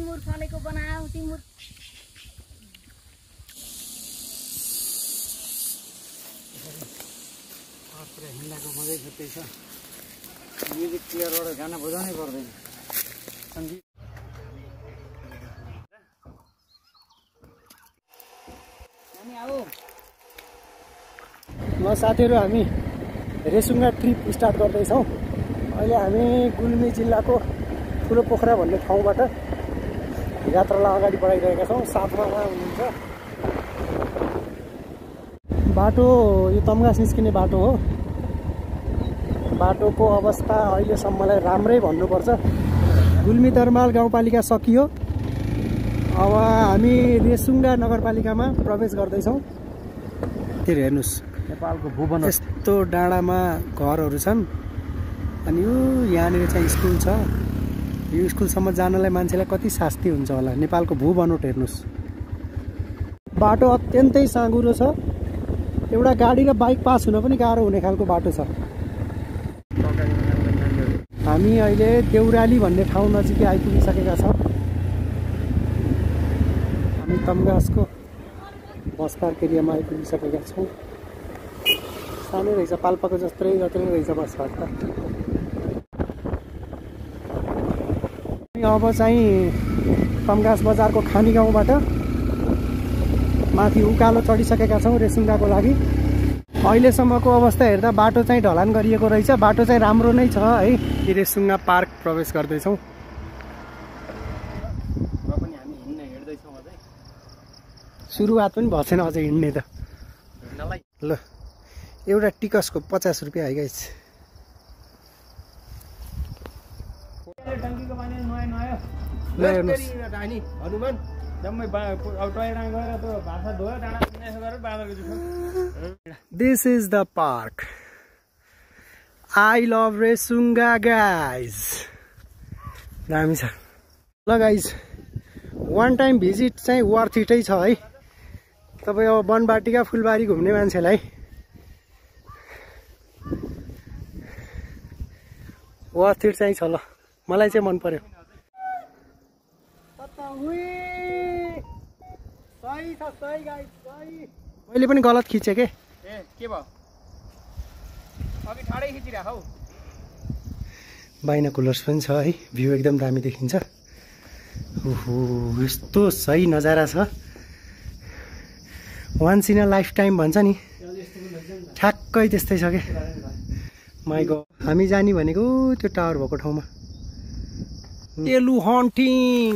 तिमुर फलेको बनाऊ तिमुर। हिँड्दाको मजै छुट्टै छ। म्युजिक प्लेयरबाट गाना बजाउनै पर्दैन। सङ्गीत ल साथीहरू, हामी रेसुङ्गा ट्रिप स्टार्ट गर्दैछौँ। अहिले हामी गुल्मी जिल्लाको ठुलो पोखरा भन्ने ठाउँबाट यात्रालाई अगाडि बढाइरहेका छौँ। साथमा उहाँ हुनुहुन्छ। बाटो यो तम्घास निस्किने बाटो हो। बाटोको अवस्था अहिलेसम्मलाई राम्रै भन्नुपर्छ। गुल्मी दरमाल गाउँपालिका सकियो। अब हामी रेसुङ्गा नगरपालिकामा प्रवेश गर्दैछौँ। त्यो हेर्नुहोस्, नेपालको भूवन यस्तो डाँडामा घरहरू छन्। अनि यहाँनिर चाहिँ स्कुल छ। यो स्कुलसम्म जानलाई मान्छेलाई कति शास्ति हुन्छ होला। नेपालको भूबनोट हेर्नुहोस्। बाटो अत्यन्तै साँघुरो छ। एउटा गाडी र बाइक पास हुन पनि गाह्रो हुने खालको बाटो छ। हामी अहिले देउराली भन्ने ठाउँ नजिकै आइपुगिसकेका छौँ। हामी तम्घासको बस पार्क एरियामा आइपुगिसकेका छौँ। सानै रहेछ, पाल्पाको जत्रै रहेछ बस पार्क त। अब चाहिँ तम्घास बजारको खानी गाउँबाट माथि उकालो चढिसकेका छौँ रेसुङ्गाको लागि। अहिलेसम्मको अवस्था हेर्दा बाटो चाहिँ ढलान गरिएको रहेछ। बाटो चाहिँ राम्रो नै छ है। रेसुङ्गा पार्क प्रवेश गर्दैछौँ। र पनि हामी हिँड्दैछौँ अझै। सुरुवात पनि भएको छैन अझै हिँड्ने त। ल, एउटा टिकसको 50 रुपियाँ है गाइस। ल हेर्नुहोस्, हनुमान जम्मै टयरा गएर त भाषा धोयो डाँडा गरेर बाँदरको जुठो। This is the park. I love Resunga guys. दामी छ। ल गाइज, वान टाइम भिजिट चाहिँ वर्थ इटै छ है। तपाईँ अब बनबाटिका फुलबारी घुम्ने मान्छेलाई वर्थ इट चाहिँ छ। ल, मलाई चाहिँ मन पर्यो। मैले पनि गलत खिचेँ के? के भयो? अघि ठाडै खिचिरहेको हौ। बाइनोकुलर्स पनि छ है। भ्यू एकदम दामी देखिन्छ। ओहो, यस्तो सही नजारा छ। Once in a lifetime भन्छ नि, ठ्याक्कै त्यस्तै छ क्या। माइ गॉड, हामी जाने भनेको त्यो टावर भएको ठाउँमा। एलु हन्टिङ।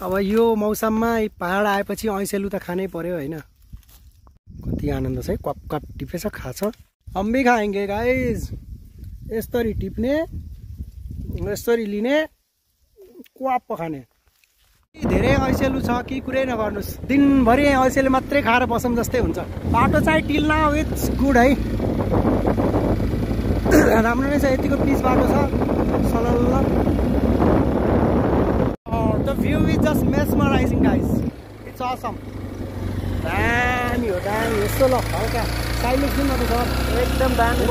अब यो मौसममा पहाड आएपछि ऐसेलु त खानै पर्यो होइन। कति आनन्द छ है। कप कप टिपेछ, खाछ। हम भी खाएंगे गाइज। यसरी टिप्ने, यसरी लिने, क्वाप खाने। धेरै ऐसेलु छ कि कुरै नगर्नुहोस्। दिनभरि ऐसेलु मात्रै खाएर बसौँ जस्तै हुन्छ। बाटो चाहिँ टिल नाउ इट्स गुड है। राम्रो नै छ। यतिको पिच बाटो छ सलल्ल। The view is just mesmerizing guys. It's awesome. दामी हो, दामी। यस्तो ल हल्का साइलेन्स दिन न त सर, एकदम दामी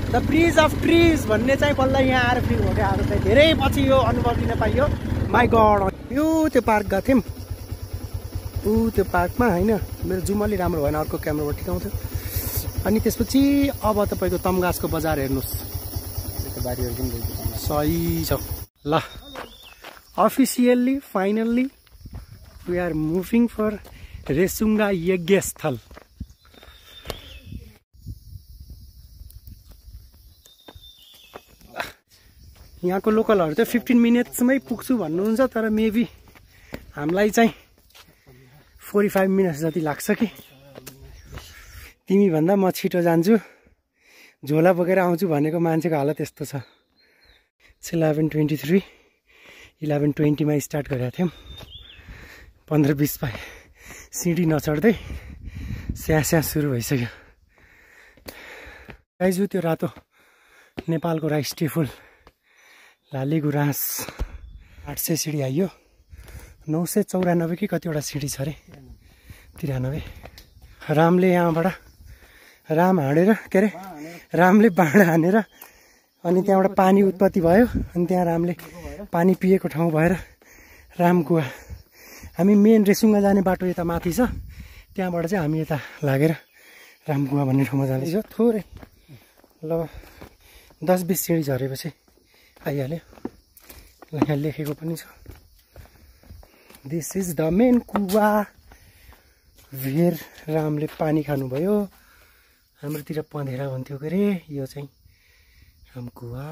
द ब्रिज अफ ट्रिज भन्ने चाहिँ बल्ल यहाँ आएर फिल भयो क्या। चाहिँ धेरै पछि यो अनुभव लिन पाइयो। माई गड, यो त्यो पार्क गएको थियौँ। त्यो पार्कमा होइन, मेरो जुम अलि राम्रो भएन, अर्को क्यामेराबाट ठिकाउँथ्यो। अनि त्यसपछि अब तपाईँको तम्घासको बजार हेर्नुहोस्। सही छ। ल, officially finally we are moving for Resunga यज्ञस्थल। यहाँको लोकलहरू त 15 मिनट्समै पुग्छु भन्नुहुन्छ, तर मेबी हामीलाई चाहिँ 45 मिनट्स जति लाग्छ कि। तिमी भन्दा म छिटो जान्छु, झोला बोकेर आउँछु भनेको मान्छेको हालत यस्तो छ। 11:23 11:20 मा स्टार्ट गरेका थियौँ। 15-20 पाए सिँढी नचढ्दै स्यास्या सुरु भइसक्यो। गाइजु, त्यो रातो नेपालको राष्ट्रिय फुल लाली गुराँस 800 सिडी आइयो 994 कि कतिवटा सिडी छ अरे 93 रामले यहाँबाट राम हानेर के अरे रामले बाँड हानेर अनि त्यहाँबाट पानी उत्पत्ति भयो अनि त्यहाँ रामले पानी पिएको ठाउँ भएर रामकुवा हामी मेन रेसुङ्गा जाने बाटो यता माथि छ त्यहाँबाट चाहिँ हामी यता लागेर रामकुवा भन्ने ठाउँमा जाँदैछौँ थोरै ल 10-20 सिडी झरेपछि आइहाल्यो यहाँ लेखेको पनि छ दिस इज द मेन कुवा भेर रामले पानी खानुभयो हाम्रोतिर पँधेरा भन्थ्यो के अरे यो चाहिँ रामकुवा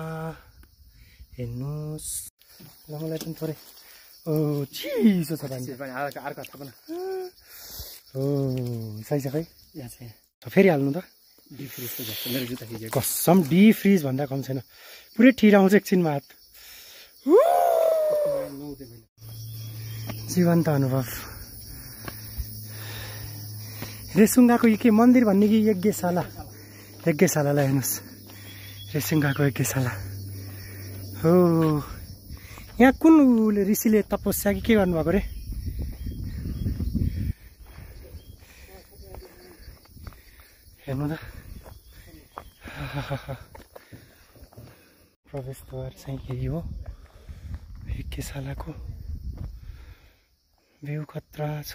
हेर्नुहोस् ल मलाई पनि थोरै चिसो छ पानी सही छ खै फेरि हाल्नु त डिप फ्रिज त जस्तो मेरो जुत्ता खिच्यो कसम डिप फ्रिज भन्दा कम छैन पुरै ठिराउँछ एकछिनमा हात जीवन्त अनुभव रेसुङ्गाको के मन्दिर भन्ने कि यज्ञशालालाई हेर्नुहोस् रेसुङ्गाको यज्ञशाला हो यहाँ कुन ऋषिले तपस्या कि के गर्नुभएको रे हेर्नु त प्रवेशद्वार चाहिँ यही हो यज्ञशालाको भ्यू खतरा छ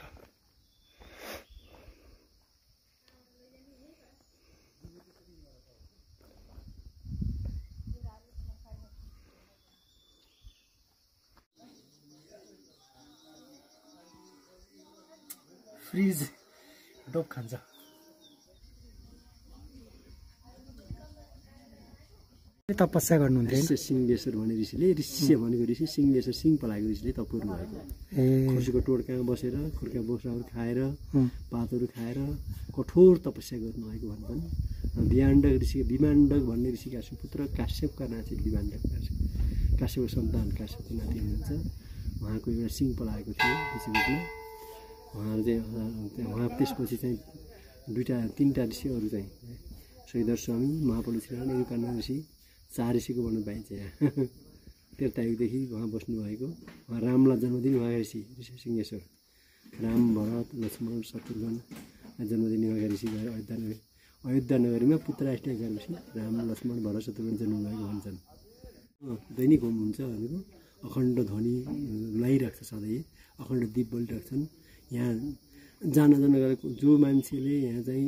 फ्रिज डोप खान्छ तपस्या गर्नुहुन्थ्यो सिंहेश्वर भन्ने ऋषिले ऋष्य भनेको ऋषि सिंहेश्वर सिंह पलाएको ऋषिले तप गर्नु भएको खुर्सीको टोड्कामा बसेर खुर्का बोक्राहरू खाएर पातहरू खाएर कठोर तपस्या गर्नुभएको भन्छन् विमाण्डक ऋषि विमाण्डक भन्ने ऋषिका सुपुत्र काश्यपका नाति विमाण्डक काश्यपको सन्तान काश्यपको नाति हुनुहुन्छ उहाँको एउटा सिंह पलाएको थियो ऋषिको उहाँहरू चाहिँ उहाँ त्यसपछि चाहिँ 2-3टा ऋषिहरू चाहिँ श्रीधर स्वामी महापलु श्रीराम एकान्न ऋषि 4 ऋषिको भन्नु पाइन्छ यहाँ त्रेतायुगदेखि उहाँ बस्नुभएको उहाँ रामलाई जन्म दिनु भएको ऋषि सिंहेश्वर राम भरत लक्ष्मण शत्रुघ्न जन्म दिनु भएको ऋषि गएर अयोध्या नगरीमा पुत्र राष्ट्रिय गरेपछि राम लक्ष्मण भरत शत्रुघ्न जन्म भएको भन्छन् दैनिक होम हुन्छ भनेको अखण्ड ध्वनि लगाइरहेको छ सधैँ अखण्ड दीप बलिरहेछन् यहाँ जान गरेको जो मान्छेले यहाँ चाहिँ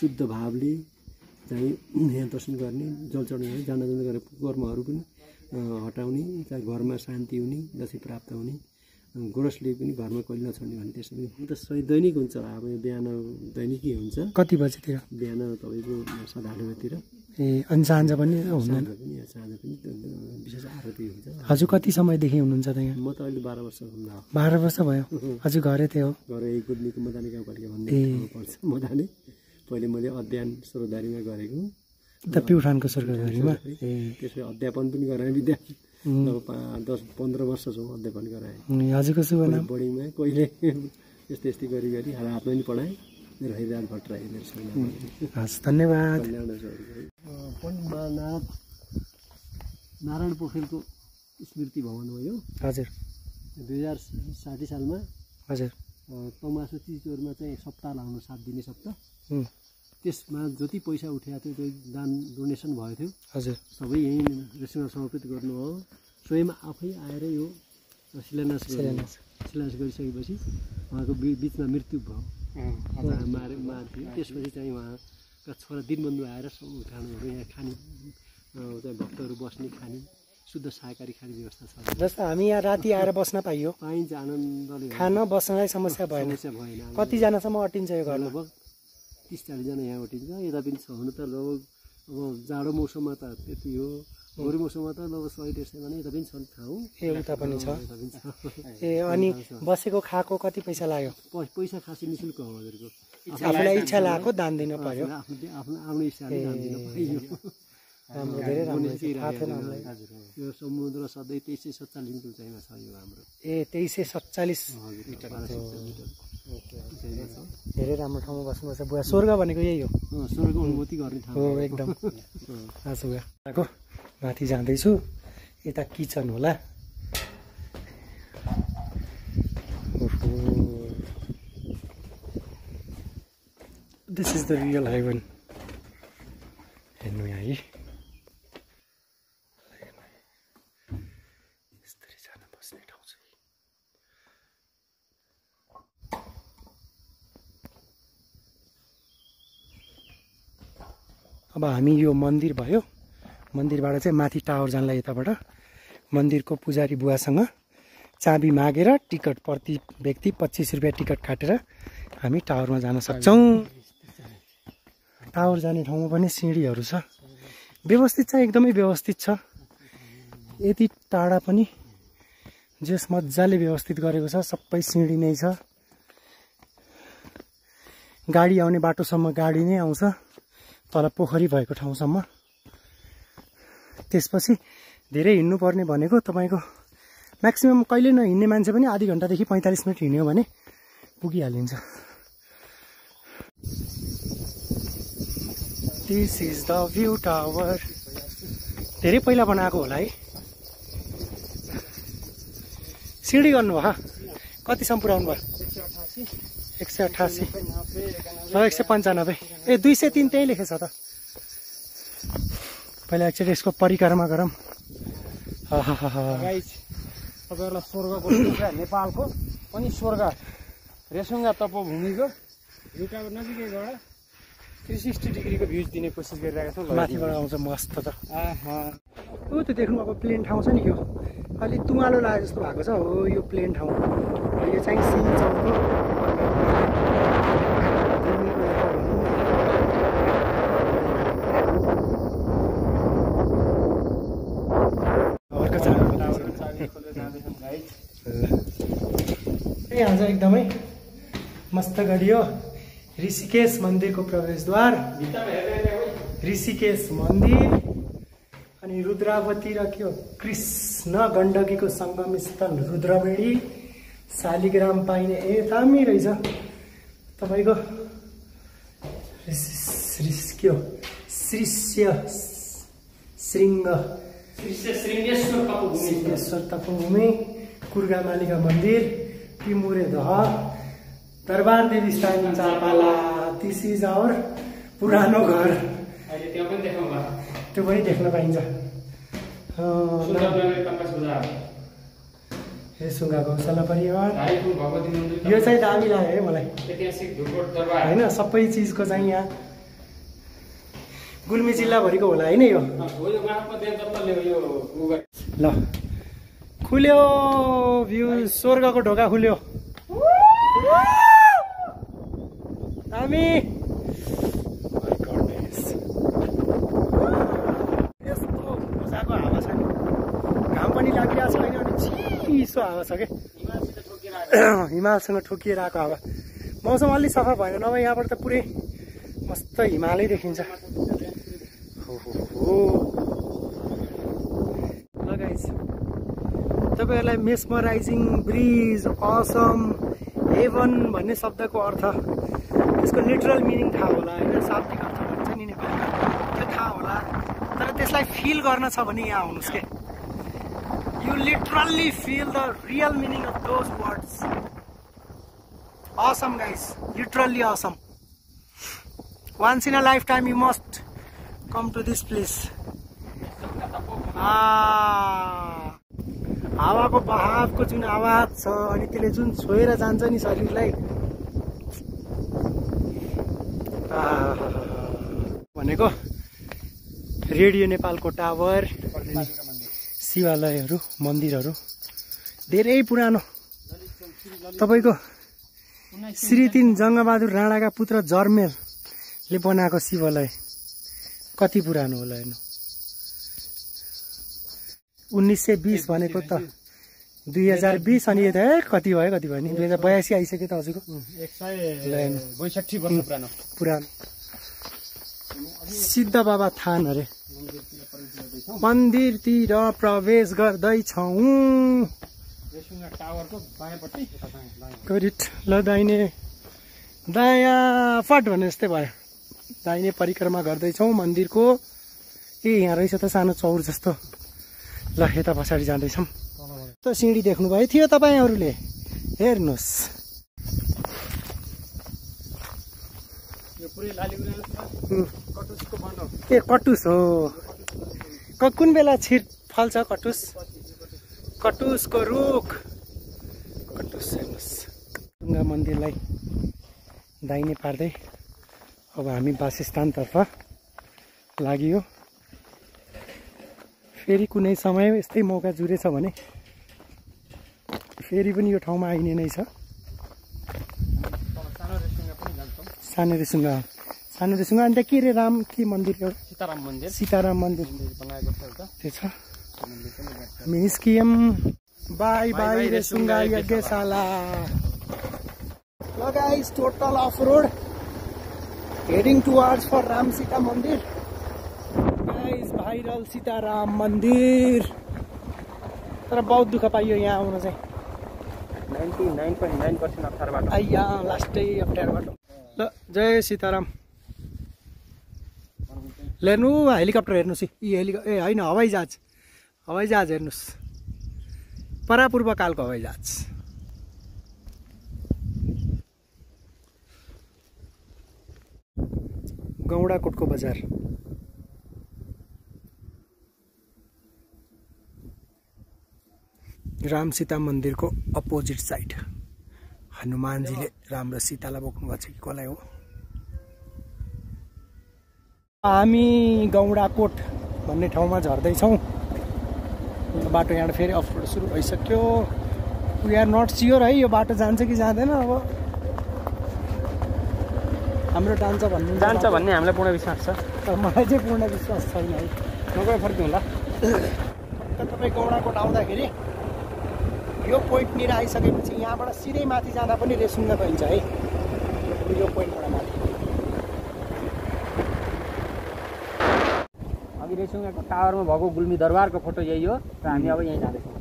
शुद्ध भावले चाहिँ यहाँ दर्शन गर्ने जल चढाउने जान गरेर कर्महरू पनि हटाउने घरमा शान्ति हुने दसैँ प्राप्त हुने गोरसले पनि घरमा कहिले नछड्ने भन्ने त्यसमा त दैनिक हुन्छ अब बिहान दैनिकै हुन्छ कति बजेतिर बिहान तपाईँको 8:30 बजेतिर ए अनि साँझ पनि हुँदैन साँझ पनि विशेष आरती हुन्छ हजुर कति समयदेखि हुनुहुन्छ त यहाँ म त अहिले 12 वर्ष हुँदा 12 वर्ष भयो हजुर घरै थियो घरै गुल्मीको मदानी गाउँपालिका भन्ने पर्छ मदानी पहिले मैले अध्ययन स्रोतधारीमा गरेको त प्युठानको स्वर्गधारीमा त्यसपछि अध्यापन पनि गराएँ विद्यार्थी 10-15 वर्षसम्म अध्यापन गराएँ हजुरको शुभ नाम बोर्डिङमा कहिले यस्तै गरी रातमा पनि पढाएँ मेरो हरिराज भट्टराई मेरो हस् धन्यवाद नारायण पोखरेलको स्मृति भवन हो यो हजुर 2060 सालमा हजुर तमासु तिजोरमा चाहिँ सप्ताह लाग्नु 7 दिने सप्ताह त्यसमा जति पैसा उठेको थियो त्यो दान डोनेसन भएको थियो हजुर सबै यहीँ रेस्टुरेन्टमा समर्पित गर्नुभयो स्वयं आफै आएर यो शिलान्यास गरिसकेपछि उहाँको बिचमा मृत्यु भयो मार्थ्यो त्यसपछि चाहिँ उहाँका छोरा दिनबन्धु आएर खानुहरू यहाँ खाने भक्तहरू बस्ने खाने शुद्ध शाकाहारी खाने व्यवस्था छ जस्तो हामी यहाँ राति आएर बस्न पाइन्छ आनन्दले खान बस्नलाई समस्या भएन कतिजनासम्म अटिन्छ यो घर लगभग 30-40 जना यहाँ उठिन्छ यता पनि छ हुनु त लगभग अब जाडो मौसममा त त्यति हो गरम मौसममा त लगभग 100-150 जना यता पनि छ ठाउँ उता पनि छ ए अनि बसेको खाएको कति पैसा लाग्यो पैसा खासै निशुल्क हो हजुरको आफूलाई इच्छा लागेको दान दिन पर्यो आफ्नो इच्छाले दान दिन पाइयो राम्रो धेरै राम्रो थाहा थिएन हामीलाई यो समुद्र सधैँ 2347 उचाइमा छ यो हाम्रो ए 2347 धेरै राम्रो ठाउँमा बस्नुपर्छ बुवा स्वर्ग भनेको यही हो स्वर्ग अनुभूति गर्ने ठाउँ हो एकदम हजुर बुवाको माथि जाँदैछु यता किचन होला। This is the real heaven. हेर्नु यहाँ है यस्तरी जान बस्ने ठाउँ छ। अब हामी यो मन्दिर भयो, मन्दिरबाट चाहिँ माथि टावर जानलाई यताबाट मन्दिरको पुजारी बुवासँग चाबी मागेर टिकट प्रति व्यक्ति 25 रुपियाँ टिकट काटेर हामी टावरमा जान सक्छौँ। टावर जाने ठाउँमा पनि सिँढीहरू छ, व्यवस्थित छ, एकदमै व्यवस्थित छ। यति टाढा पनि जस मजाले व्यवस्थित गरेको छ, सबै सिँढी नै छ। गाडी आउने बाटोसम्म गाडी नै आउँछ, तल पोखरी भएको ठाउँसम्म। त्यसपछि धेरै हिँड्नुपर्ने भनेको तपाईँको म्याक्सिमम कहिले नहिँड्ने मान्छे पनि आधी घन्टादेखि 45 मिनट हिँड्यो भने पुगिहालिन्छ। This is the view tower. धेरै पहिला बनाएको होला है। सिँढी गर्नुभयो, कतिसम्म पुऱ्याउनु भयो? 188 ल 195 ए 203 त्यही लेखेछ त। पहिला एकचोटि यसको परिक्रमा गरौँ। तपाईँहरूलाई स्वर्गको नेपालको पनि स्वर्ग रेसुङ्गा तपोभूमिको रुटाको नजिकैबाट 360 डिग्रीको भ्यूज दिने कोसिस गरिरहेका छौँ। माथिबाट आउँछ मस्त त। त्यो देख्नु अब प्लेन ठाउँ छ नि, यो अलि तुवालो लागे जस्तो भएको छ। हो यो प्लेन ठाउँ, यो चाहिँ सिमचौरको यहाँ चाहिँ एकदमै मस्त गरी हो ऋषिकेश मन्दिरको प्रवेशद्वार। ऋषिकेश मन्दिर अनि रुद्रावती र के हो कृष्ण गण्डकीको सङ्गम स्थल रुद्रवेणी शालिग्राम पाइने दामी रहेछ तपाईँको। के हो श्रीश्रेश्वर तपोभूमि, कुर्गामालीका मन्दिर, टिमुरे दह, दरबार देवी स्थान चापाला। दिस इज आवर पुरानो घर। त्यो पनि देख्न पाइन्छ। सुङ्गा गौशाला परिवार यो चाहिँ दामी लाग्यो है मलाई होइन। सबै चिजको चाहिँ यहाँ गुल्मी जिल्लाभरिको होला होइन यो। ल खुल्यो भ्यू, स्वर्गको ढोका खुल्यो। दामी यस्तो मजाको हावा छ नि, घाम पनि लागिरहेको छैन अनि चिसो हावा छ क्या। हिमालसँग ठोकिएर आएको हावा। मौसम अलि सफा भएन, नभए यहाँबाट त पुरै मस्त हिमालै देखिन्छ। तपाईँहरूलाई मेस्मराइजिङ, ब्रिज, असम, हेभन भन्ने शब्दको अर्थ, यसको लिटरल मिनिङ थाहा होला होइन, शाब्दिक अर्थ भन्छ नि नेपालीमा, त्यो थाहा होला। तर त्यसलाई फिल गर्न छ भने यहाँ आउनुहोस् के। You literally feel the real meaning of those words. Assam guys, literally Assam. Once in a lifetime you must come to this place. हावाको बहावको जुन आवाज छ अनि त्यसले जुन छोएर जान्छ नि शरीरलाई, भनेको रेडियो नेपालको टावर, शिवालयहरू, मन्दिरहरू धेरै पुरानो। तपाईँको श्री 3 जङ्गबहादुर राणाका पुत्र जर्मेलले बनाएको शिवालय कति पुरानो होला हेर्नु। 1920 भनेको त 2020 अनि यता कति भयो नि 2082 आइसक्यो त हजुरको। 162 वर्ष पुरानो सिद्ध बाबा थान अरे। मन्दिरतिर प्रवेश गर्दैछौँ। ल दाहिने दायाँ फट भने जस्तै भयो। दाहिने परिक्रमा गर्दैछौँ मन्दिरको। ए यहाँ रहेछ त सानो चौर जस्तो। ल यता पछाडि जाँदैछौँ। त सिँढी देख्नुभयो थियो तपाईँहरूले, हेर्नुहोस्। यो पुरै लालीगुराँस कटुसको वन हो। ए कटुस हो। कुन बेला फल्छ कटुस? कटुसको रुख। कटुस हेर्नुहोस्। ढुङ्गा मन्दिरलाई दाहिने पार्दै अब हामी वासस्थानतर्फ लागियो। फेरि कुनै समय यस्तै मौका जुरेछ भने फेरि पनि यो ठाउँमा आइने नै छ। सानो रेसुङ्गा अन्त के रे राम के मन्दिर एउटा? सीताराम मन्दिर बनाएको छ एउटा, त्यो छ। हामी निस्कियौँ। बाई बाई रेसुङ्गा यज्ञशाला। ल guys, total off road heading towards for Ram Sita मन्दिर। गाइस भाइरल सीताराम मन्दिर। तर बहुत दुःख पाइयो यहाँ आउन चाहिँ। 99.9% अप्ठ्यारो बाटो। आइया लास्टै अप्ठ्यारो बाटो। ल जय सीताराम। हेर्नु हेलिकप्टर हेर्नुहोस्। ए होइन, हवाईजहाज हेर्नुहोस्। परापूर्वकालको हवाईजहाज। गौडाकोटको बजार। राम सीता मन्दिरको अपोजिट साइड हनुमानजीले राम र सीतालाई बोक्नु भएको छ कि कसलाई हो। हामी गौडाकोट भन्ने ठाउँमा झर्दैछौँ। बाटो यहाँ फेरि अफरोड सुरु भइसक्यो। वी आर नट स्योर है यो बाटो जान्छ कि जाँदैन। अब हाम्रो जान्छ भन्ने हामीलाई पूर्ण विश्वास छ, तर मलाई चाहिँ पूर्ण विश्वास छैन है। नगएर फर्किनु होला। तपाईँ गौडाकोट आउँदाखेरि यो पोइन्टनिर आइसकेपछि यहाँबाट सिधै माथि जाँदा पनि रेसुङ्गा पाइन्छ है। यो पोइन्टबाट माथि अघि रेसुङ्गाको टावरमा भएको गुल्मी दरबारको फोटो यही हो र हामी अब यहीँ जाँदैछौँ।